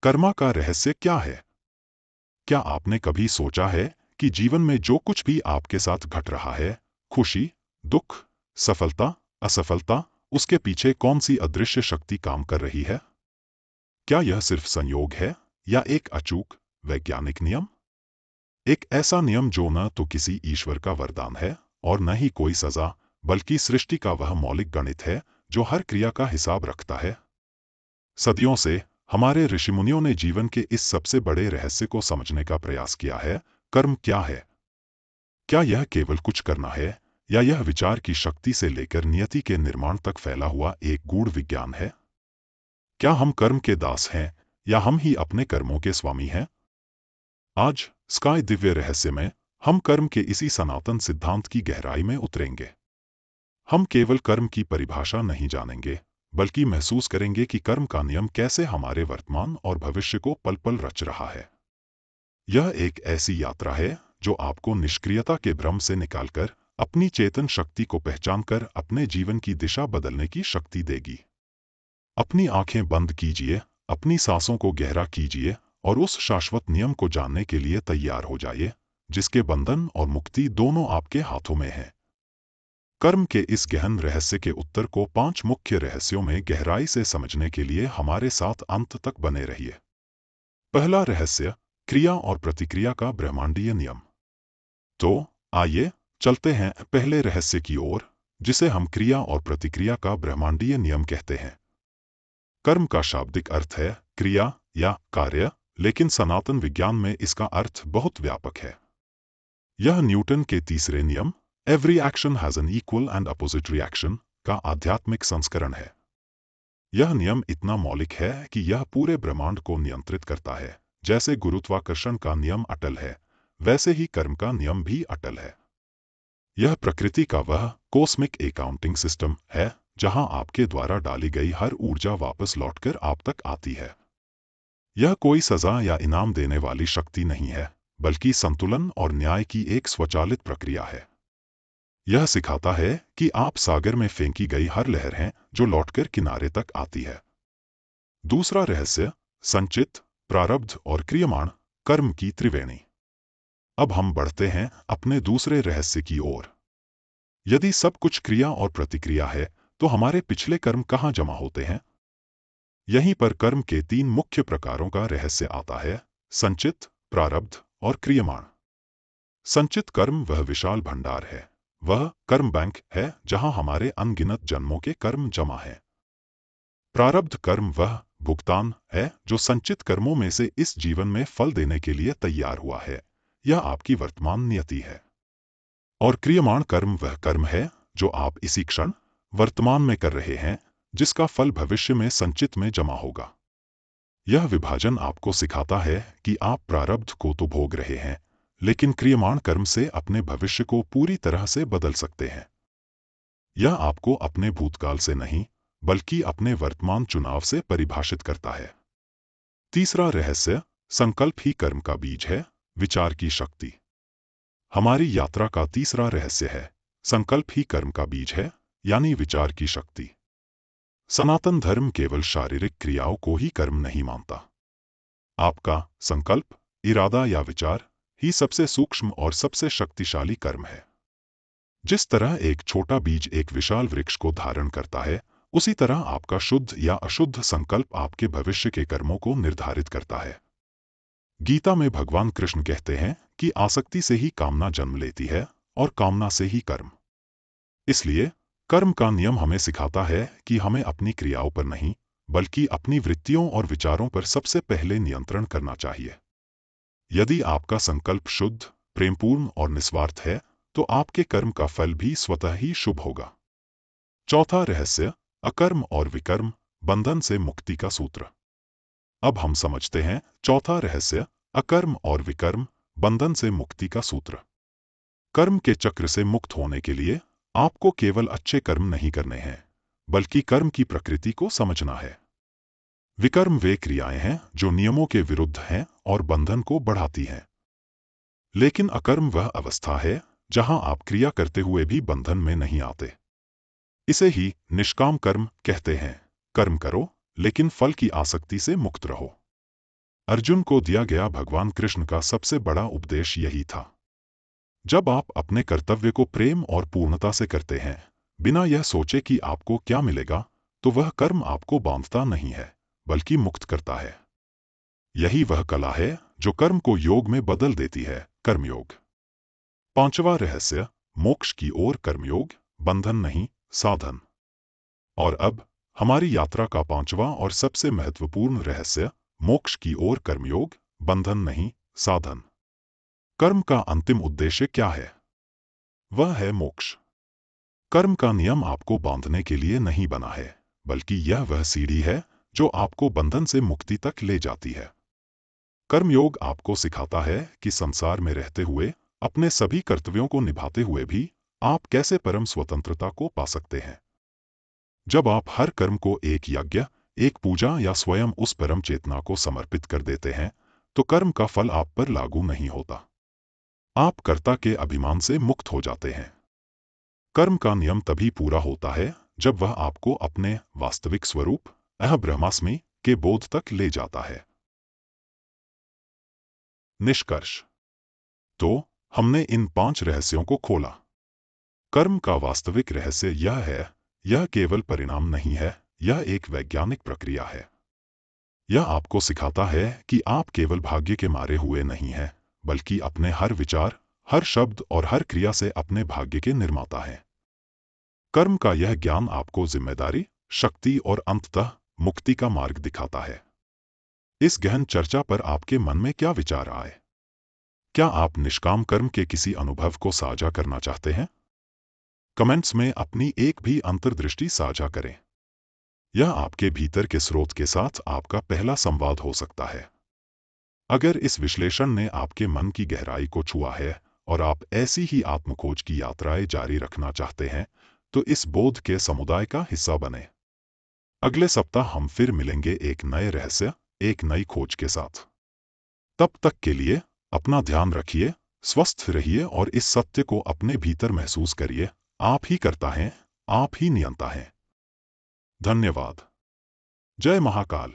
कर्मा का रहस्य क्या है? क्या आपने कभी सोचा है कि जीवन में जो कुछ भी आपके साथ घट रहा है, खुशी, दुख, सफलता, असफलता, उसके पीछे कौन सी अदृश्य शक्ति काम कर रही है? क्या यह सिर्फ संयोग है या एक अचूक वैज्ञानिक नियम? एक ऐसा नियम जो न तो किसी ईश्वर का वरदान है और न ही कोई सजा, बल्कि सृष्टि का वह मौलिक गणित है जो हर क्रिया का हिसाब रखता है। सदियों से हमारे ऋषिमुनियों ने जीवन के इस सबसे बड़े रहस्य को समझने का प्रयास किया है। कर्म क्या है? क्या यह केवल कुछ करना है या यह विचार की शक्ति से लेकर नियति के निर्माण तक फैला हुआ एक गूढ़ विज्ञान है? क्या हम कर्म के दास हैं या हम ही अपने कर्मों के स्वामी हैं? आज स्काई दिव्य रहस्य में हम कर्म के इसी सनातन सिद्धांत की गहराई में उतरेंगे। हम केवल कर्म की परिभाषा नहीं जानेंगे, बल्कि महसूस करेंगे कि कर्म का नियम कैसे हमारे वर्तमान और भविष्य को पल पल रच रहा है। यह एक ऐसी यात्रा है जो आपको निष्क्रियता के भ्रम से निकालकर अपनी चेतन शक्ति को पहचानकर अपने जीवन की दिशा बदलने की शक्ति देगी। अपनी आंखें बंद कीजिए, अपनी सांसों को गहरा कीजिए और उस शाश्वत नियम को जानने के लिए तैयार हो जाइए, जिसके बंधन और मुक्ति दोनों आपके हाथों में हैं। कर्म के इस गहन रहस्य के उत्तर को 5 मुख्य रहस्यों में गहराई से समझने के लिए हमारे साथ अंत तक बने रहिए। पहला रहस्य, क्रिया और प्रतिक्रिया का ब्रह्मांडीय नियम। तो आइए चलते हैं पहले रहस्य की ओर, जिसे हम क्रिया और प्रतिक्रिया का ब्रह्मांडीय नियम कहते हैं। कर्म का शाब्दिक अर्थ है क्रिया या कार्य, लेकिन सनातन विज्ञान में इसका अर्थ बहुत व्यापक है। यह न्यूटन के तीसरे नियम, every action has an equal and opposite reaction, का आध्यात्मिक संस्करण है। यह नियम इतना मौलिक है कि यह पूरे ब्रह्मांड को नियंत्रित करता है। जैसे गुरुत्वाकर्षण का नियम अटल है, वैसे ही कर्म का नियम भी अटल है। यह प्रकृति का वह कॉस्मिक अकाउंटिंग सिस्टम है जहां आपके द्वारा डाली गई हर ऊर्जा वापस लौटकर आप तक आती है। यह कोई सजा या इनाम देने वाली शक्ति नहीं है, बल्कि संतुलन और न्याय की एक स्वचालित प्रक्रिया है। यह सिखाता है कि आप सागर में फेंकी गई हर लहर हैं जो लौटकर किनारे तक आती है। दूसरा रहस्य, संचित, प्रारब्ध और क्रियमाण कर्म की त्रिवेणी। अब हम बढ़ते हैं अपने दूसरे रहस्य की ओर। यदि सब कुछ क्रिया और प्रतिक्रिया है, तो हमारे पिछले कर्म कहाँ जमा होते हैं? यहीं पर कर्म के 3 मुख्य प्रकारों का रहस्य आता है, संचित, प्रारब्ध और क्रियमाण। संचित कर्म वह विशाल भंडार है, वह कर्म बैंक है जहां हमारे अनगिनत जन्मों के कर्म जमा हैं। प्रारब्ध कर्म वह भुगतान है जो संचित कर्मों में से इस जीवन में फल देने के लिए तैयार हुआ है। यह आपकी वर्तमान नियति है। और क्रियमाण कर्म वह कर्म है जो आप इसी क्षण वर्तमान में कर रहे हैं, जिसका फल भविष्य में संचित में जमा होगा। यह विभाजन आपको सिखाता है कि आप प्रारब्ध को तो भोग रहे हैं, लेकिन क्रियमाण कर्म से अपने भविष्य को पूरी तरह से बदल सकते हैं। यह आपको अपने भूतकाल से नहीं, बल्कि अपने वर्तमान चुनाव से परिभाषित करता है। तीसरा रहस्य, संकल्प ही कर्म का बीज है, विचार की शक्ति। हमारी यात्रा का तीसरा रहस्य है, संकल्प ही कर्म का बीज है, यानी विचार की शक्ति। सनातन धर्म केवल शारीरिक क्रियाओं को ही कर्म नहीं मानता। आपका संकल्प, इरादा या विचार ही सबसे सूक्ष्म और सबसे शक्तिशाली कर्म है। जिस तरह एक छोटा बीज एक विशाल वृक्ष को धारण करता है, उसी तरह आपका शुद्ध या अशुद्ध संकल्प आपके भविष्य के कर्मों को निर्धारित करता है। गीता में भगवान कृष्ण कहते हैं कि आसक्ति से ही कामना जन्म लेती है और कामना से ही कर्म। इसलिए कर्म का नियम हमें सिखाता है कि हमें अपनी क्रियाओं पर नहीं, बल्कि अपनी वृत्तियों और विचारों पर सबसे पहले नियंत्रण करना चाहिए। यदि आपका संकल्प शुद्ध, प्रेमपूर्ण और निस्वार्थ है, तो आपके कर्म का फल भी स्वतः ही शुभ होगा। चौथा रहस्य, अकर्म और विकर्म, बंधन से मुक्ति का सूत्र। अब हम समझते हैं चौथा रहस्य, अकर्म और विकर्म, बंधन से मुक्ति का सूत्र। कर्म के चक्र से मुक्त होने के लिए आपको केवल अच्छे कर्म नहीं करने हैं, बल्कि कर्म की प्रकृति को समझना है। विकर्म वे क्रियाएं हैं जो नियमों के विरुद्ध हैं और बंधन को बढ़ाती हैं। लेकिन अकर्म वह अवस्था है जहां आप क्रिया करते हुए भी बंधन में नहीं आते। इसे ही निष्काम कर्म कहते हैं। कर्म करो, लेकिन फल की आसक्ति से मुक्त रहो। अर्जुन को दिया गया भगवान कृष्ण का सबसे बड़ा उपदेश यही था। जब आप अपने कर्तव्य को प्रेम और पूर्णता से करते हैं, बिना यह सोचे कि आपको क्या मिलेगा, तो वह कर्म आपको बांधता नहीं है, बल्कि मुक्त करता है। यही वह कला है जो कर्म को योग में बदल देती है, कर्मयोग। पांचवा रहस्य, मोक्ष की ओर कर्मयोग, बंधन नहीं, साधन। और अब हमारी यात्रा का पांचवा और सबसे महत्वपूर्ण रहस्य, मोक्ष की ओर कर्मयोग, बंधन नहीं, साधन। कर्म का अंतिम उद्देश्य क्या है? वह है मोक्ष। कर्म का नियम आपको बांधने के लिए नहीं बना है, बल्कि यह वह सीढ़ी है जो आपको बंधन से मुक्ति तक ले जाती है। कर्मयोग आपको सिखाता है कि संसार में रहते हुए, अपने सभी कर्तव्यों को निभाते हुए भी आप कैसे परम स्वतंत्रता को पा सकते हैं। जब आप हर कर्म को एक यज्ञ, एक पूजा या स्वयं उस परम चेतना को समर्पित कर देते हैं, तो कर्म का फल आप पर लागू नहीं होता। आप कर्ता के अभिमान से मुक्त हो जाते हैं। कर्म का नियम तभी पूरा होता है जब वह आपको अपने वास्तविक स्वरूप, ब्रह्मास्मि के बोध तक ले जाता है। निष्कर्ष। तो हमने इन 5 रहस्यों को खोला। कर्म का वास्तविक रहस्य यह है, यह केवल परिणाम नहीं है, यह एक वैज्ञानिक प्रक्रिया है। यह आपको सिखाता है कि आप केवल भाग्य के मारे हुए नहीं हैं, बल्कि अपने हर विचार, हर शब्द और हर क्रिया से अपने भाग्य के निर्माता हैं। कर्म का यह ज्ञान आपको जिम्मेदारी, शक्ति और अंततः मुक्ति का मार्ग दिखाता है। इस गहन चर्चा पर आपके मन में क्या विचार आए? क्या आप निष्काम कर्म के किसी अनुभव को साझा करना चाहते हैं? कमेंट्स में अपनी एक भी अंतर्दृष्टि साझा करें। यह आपके भीतर के स्रोत के साथ आपका पहला संवाद हो सकता है। अगर इस विश्लेषण ने आपके मन की गहराई को छुआ है और आप ऐसी ही आत्मखोज की यात्राएं जारी रखना चाहते हैं, तो इस बोध के समुदाय का हिस्सा बने। अगले सप्ताह हम फिर मिलेंगे एक नए रहस्य, एक नई खोज के साथ। तब तक के लिए अपना ध्यान रखिए, स्वस्थ रहिए और इस सत्य को अपने भीतर महसूस करिए, आप ही करता हैं, आप ही नियंता हैं। धन्यवाद। जय महाकाल।